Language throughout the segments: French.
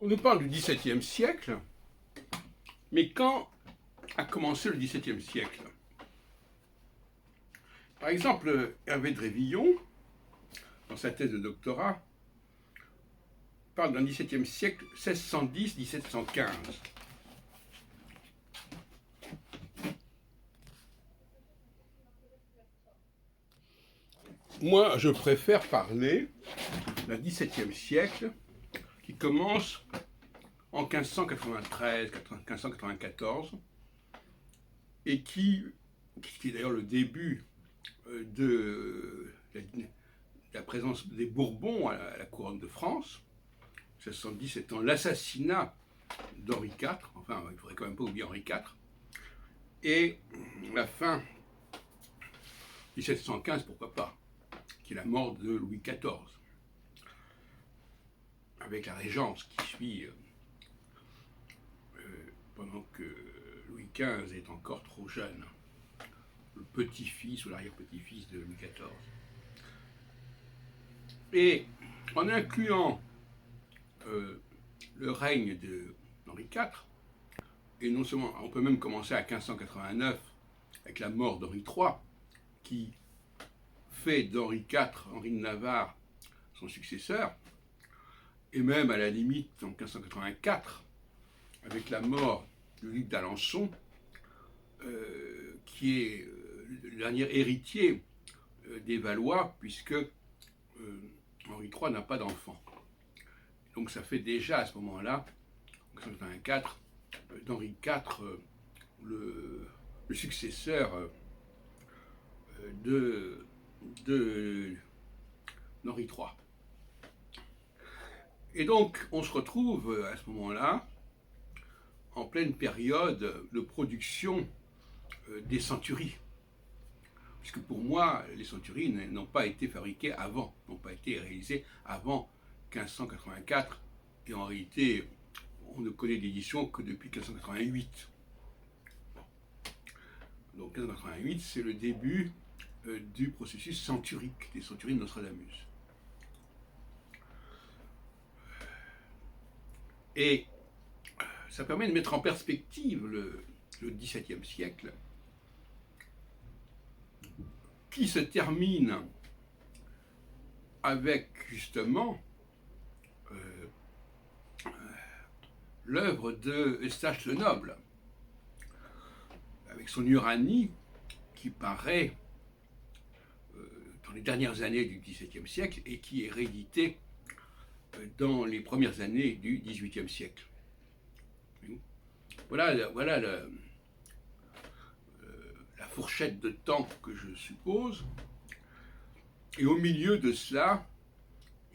On nous parle du XVIIe siècle, mais quand a commencé le XVIIe siècle? Par exemple, Hervé de Révillon, dans sa thèse de doctorat, parle d'un XVIIe siècle 1610-1715. Moi, je préfère parler d'un XVIIe siècle qui commence en 1593-1594 et qui est d'ailleurs le début de la présence des Bourbons à la couronne de France, 1610 étant l'assassinat d'Henri IV, enfin il ne faudrait quand même pas oublier Henri IV, et la fin 1715, pourquoi pas, qui est la mort de Louis XIV, avec la régence qui suit pendant que Louis XV est encore trop jeune, le petit-fils ou l'arrière-petit-fils de Louis XIV. Et en incluant le règne d'Henri IV, et non seulement, on peut même commencer à 1589 avec la mort d'Henri III, qui fait d'Henri IV, Henri de Navarre, son successeur, et même à la limite en 1584, avec la mort du duc d'Alençon, qui est le dernier héritier des Valois, puisque Henri III n'a pas d'enfant. Donc ça fait déjà à ce moment-là, en 1584, d'Henri IV le successeur d'Henri III. Et donc on se retrouve à ce moment-là en pleine période de production des centuries. Puisque pour moi, les centuries n'ont pas été fabriquées avant, n'ont pas été réalisées avant 1584, et en réalité, on ne connaît d'édition que depuis 1588. Donc 1588, c'est le début du processus centurique, des centuries de Nostradamus. Et ça permet de mettre en perspective le XVIIe siècle, qui se termine avec justement l'œuvre de Eustache le Noble, avec son Uranie qui paraît dans les dernières années du XVIIe siècle et qui est réédité dans les premières années du XVIIIe siècle. Voilà la fourchette de temps que je suppose. Et au milieu de cela,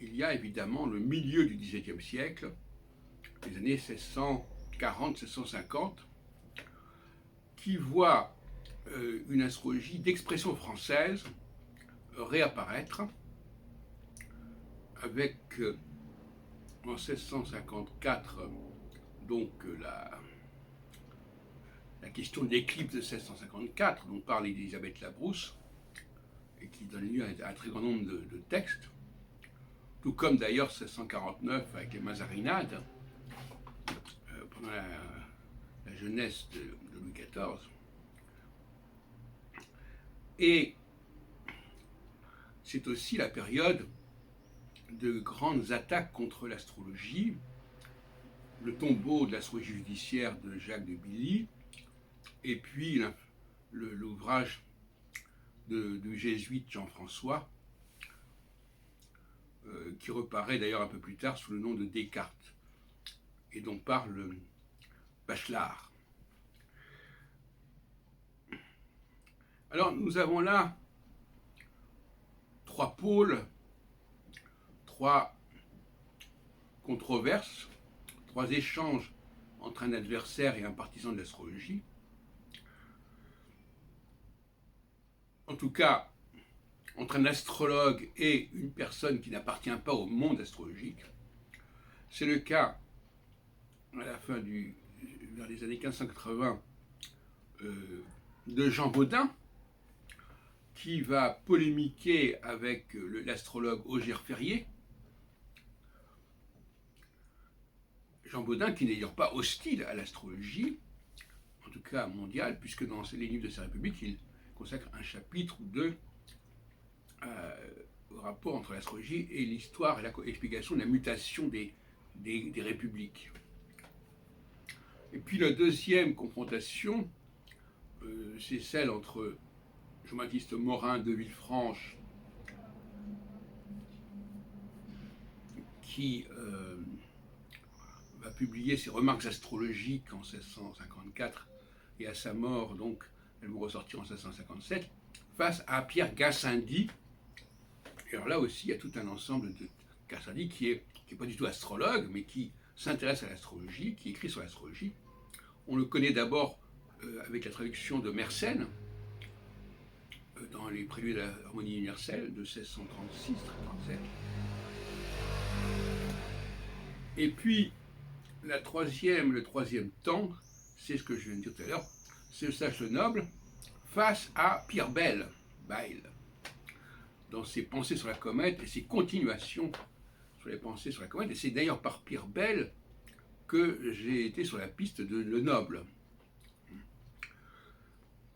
il y a évidemment le milieu du XVIIe siècle, les années 1640-1650, qui voit une astrologie d'expression française réapparaître avec en 1654 donc la question de l'éclipse de 1654 dont parle Élisabeth Labrousse et qui donne lieu à un très grand nombre de textes, tout comme d'ailleurs 1649 avec les Mazarinades pendant la jeunesse de Louis XIV. Et c'est aussi la période de grandes attaques contre l'astrologie, le tombeau de l'astrologie judiciaire de Jacques de Billy, et puis l'ouvrage du jésuite Jean-François, qui reparaît d'ailleurs un peu plus tard sous le nom de Descartes, et dont parle Bachelard. Alors nous avons là trois pôles, trois controverses, trois échanges entre un adversaire et un partisan de l'astrologie. En tout cas, entre un astrologue et une personne qui n'appartient pas au monde astrologique. C'est le cas à la fin vers les années 1580 de Jean Bodin, qui va polémiquer avec l'astrologue Auger Ferrier. Jean Bodin, qui n'est d'ailleurs pas hostile à l'astrologie, en tout cas mondiale, puisque dans les livres de sa République, il consacre un chapitre ou deux au rapport entre l'astrologie et l'histoire et l'explication de la mutation des républiques. Et puis la deuxième confrontation, c'est celle entre Jean-Baptiste Morin de Villefranche, qui va publier ses remarques astrologiques en 1654, et à sa mort, donc, elles vont ressortir en 1657, face à Pierre Gassendi. Et alors là aussi, il y a tout un ensemble de Gassendi qui est pas du tout astrologue, mais qui s'intéresse à l'astrologie, qui écrit sur l'astrologie. On le connaît d'abord avec la traduction de Mersenne, dans les préludes de l'harmonie universelle de 1636-37. Et puis, le troisième temps, c'est ce que je viens de dire tout à l'heure, c'est le sage noble face à Pierre Bayle, dans ses pensées sur la comète et ses continuations sur les pensées sur la comète. Et c'est d'ailleurs par Pierre Bayle que j'ai été sur la piste de Le Noble.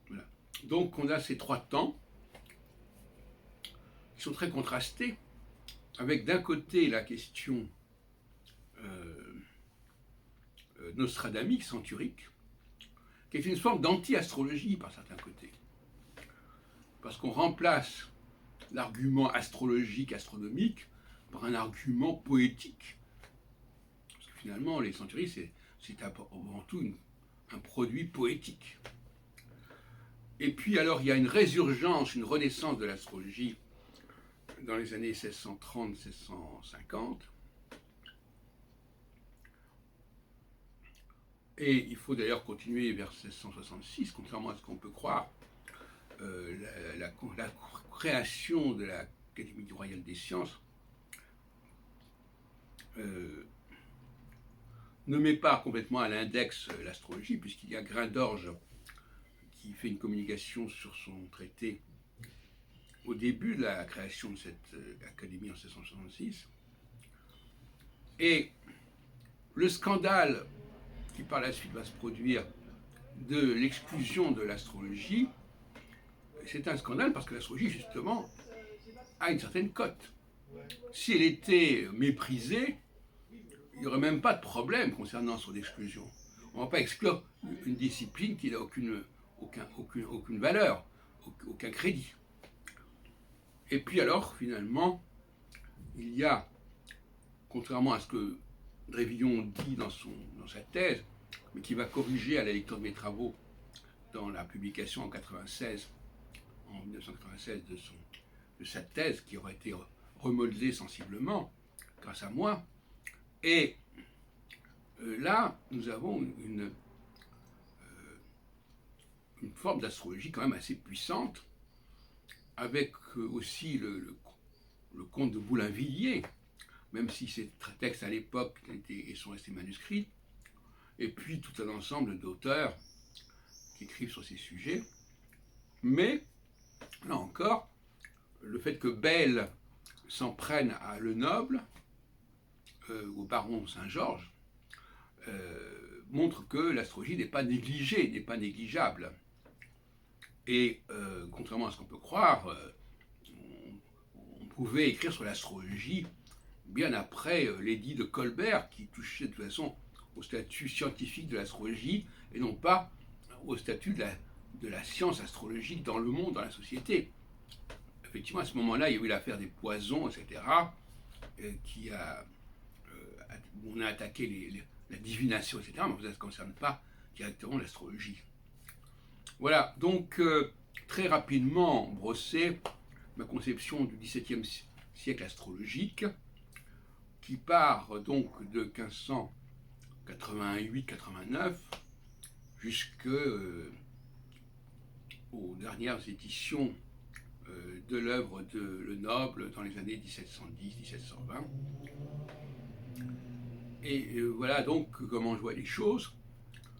Voilà. Donc on a ces trois temps qui sont très contrastés, avec d'un côté la question nostradamique, centurique, qui est une forme d'anti-astrologie par certains côtés. Parce qu'on remplace l'argument astrologique, astronomique, par un argument poétique. Parce que finalement, les centuries, c'est avant tout un produit poétique. Et puis alors, il y a une résurgence, une renaissance de l'astrologie dans les années 1630-1650. Et il faut d'ailleurs continuer vers 1666, contrairement à ce qu'on peut croire. La création de l'Académie royale des sciences ne met pas complètement à l'index l'astrologie, puisqu'il y a Grain d'Orge qui fait une communication sur son traité au début de la création de cette académie en 1666. Et le scandale qui par la suite va se produire de l'exclusion de l'astrologie, c'est un scandale parce que l'astrologie, justement, a une certaine cote. Si elle était méprisée, il n'y aurait même pas de problème concernant son exclusion. On ne va pas exclure une discipline qui n'a aucune valeur, aucun crédit. Et puis alors, finalement, il y a, contrairement à ce que Drévillon dit dans sa thèse, mais qui va corriger à la lecture de mes travaux dans la publication en 1996 de sa thèse, qui aurait été remodelée sensiblement grâce à moi. Et là, nous avons une forme d'astrologie quand même assez puissante, avec aussi le comte de Boulainvilliers, même si ces textes à l'époque sont restés manuscrits, et puis tout un ensemble d'auteurs qui écrivent sur ces sujets. Mais, là encore, le fait que Bayle s'en prenne à Le Noble, au baron Saint-Georges, montre que l'astrologie n'est pas négligée, n'est pas négligeable. Et contrairement à ce qu'on peut croire, on pouvait écrire sur l'astrologie bien après l'édit de Colbert, qui touchait de toute façon au statut scientifique de l'astrologie et non pas au statut de la science astrologique dans le monde, dans la société. Effectivement, à ce moment-là, il y a eu l'affaire des poisons, etc., où on a attaqué la divination, etc., mais ça ne concerne pas directement l'astrologie. Voilà, donc très rapidement brossé ma conception du XVIIe siècle astrologique, qui part donc de 1588-89 jusqu'aux dernières éditions de l'œuvre de Le Noble dans les années 1710-1720. Et voilà donc comment je vois les choses,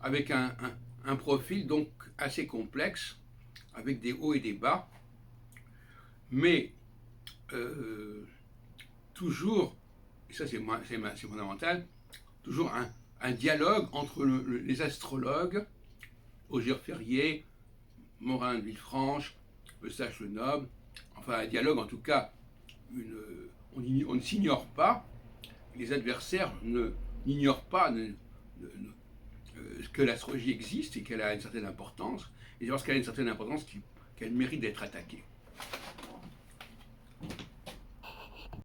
avec un profil donc assez complexe, avec des hauts et des bas, mais toujours, et ça c'est fondamental, toujours un dialogue entre les astrologues, Auger-Ferrier, Morin de Villefranche, Eustache-le-Noble, enfin un dialogue en tout cas, on ne s'ignore pas, les adversaires n'ignorent pas que l'astrologie existe et qu'elle a une certaine importance, et lorsqu'elle a une certaine importance, qu'elle mérite d'être attaquée.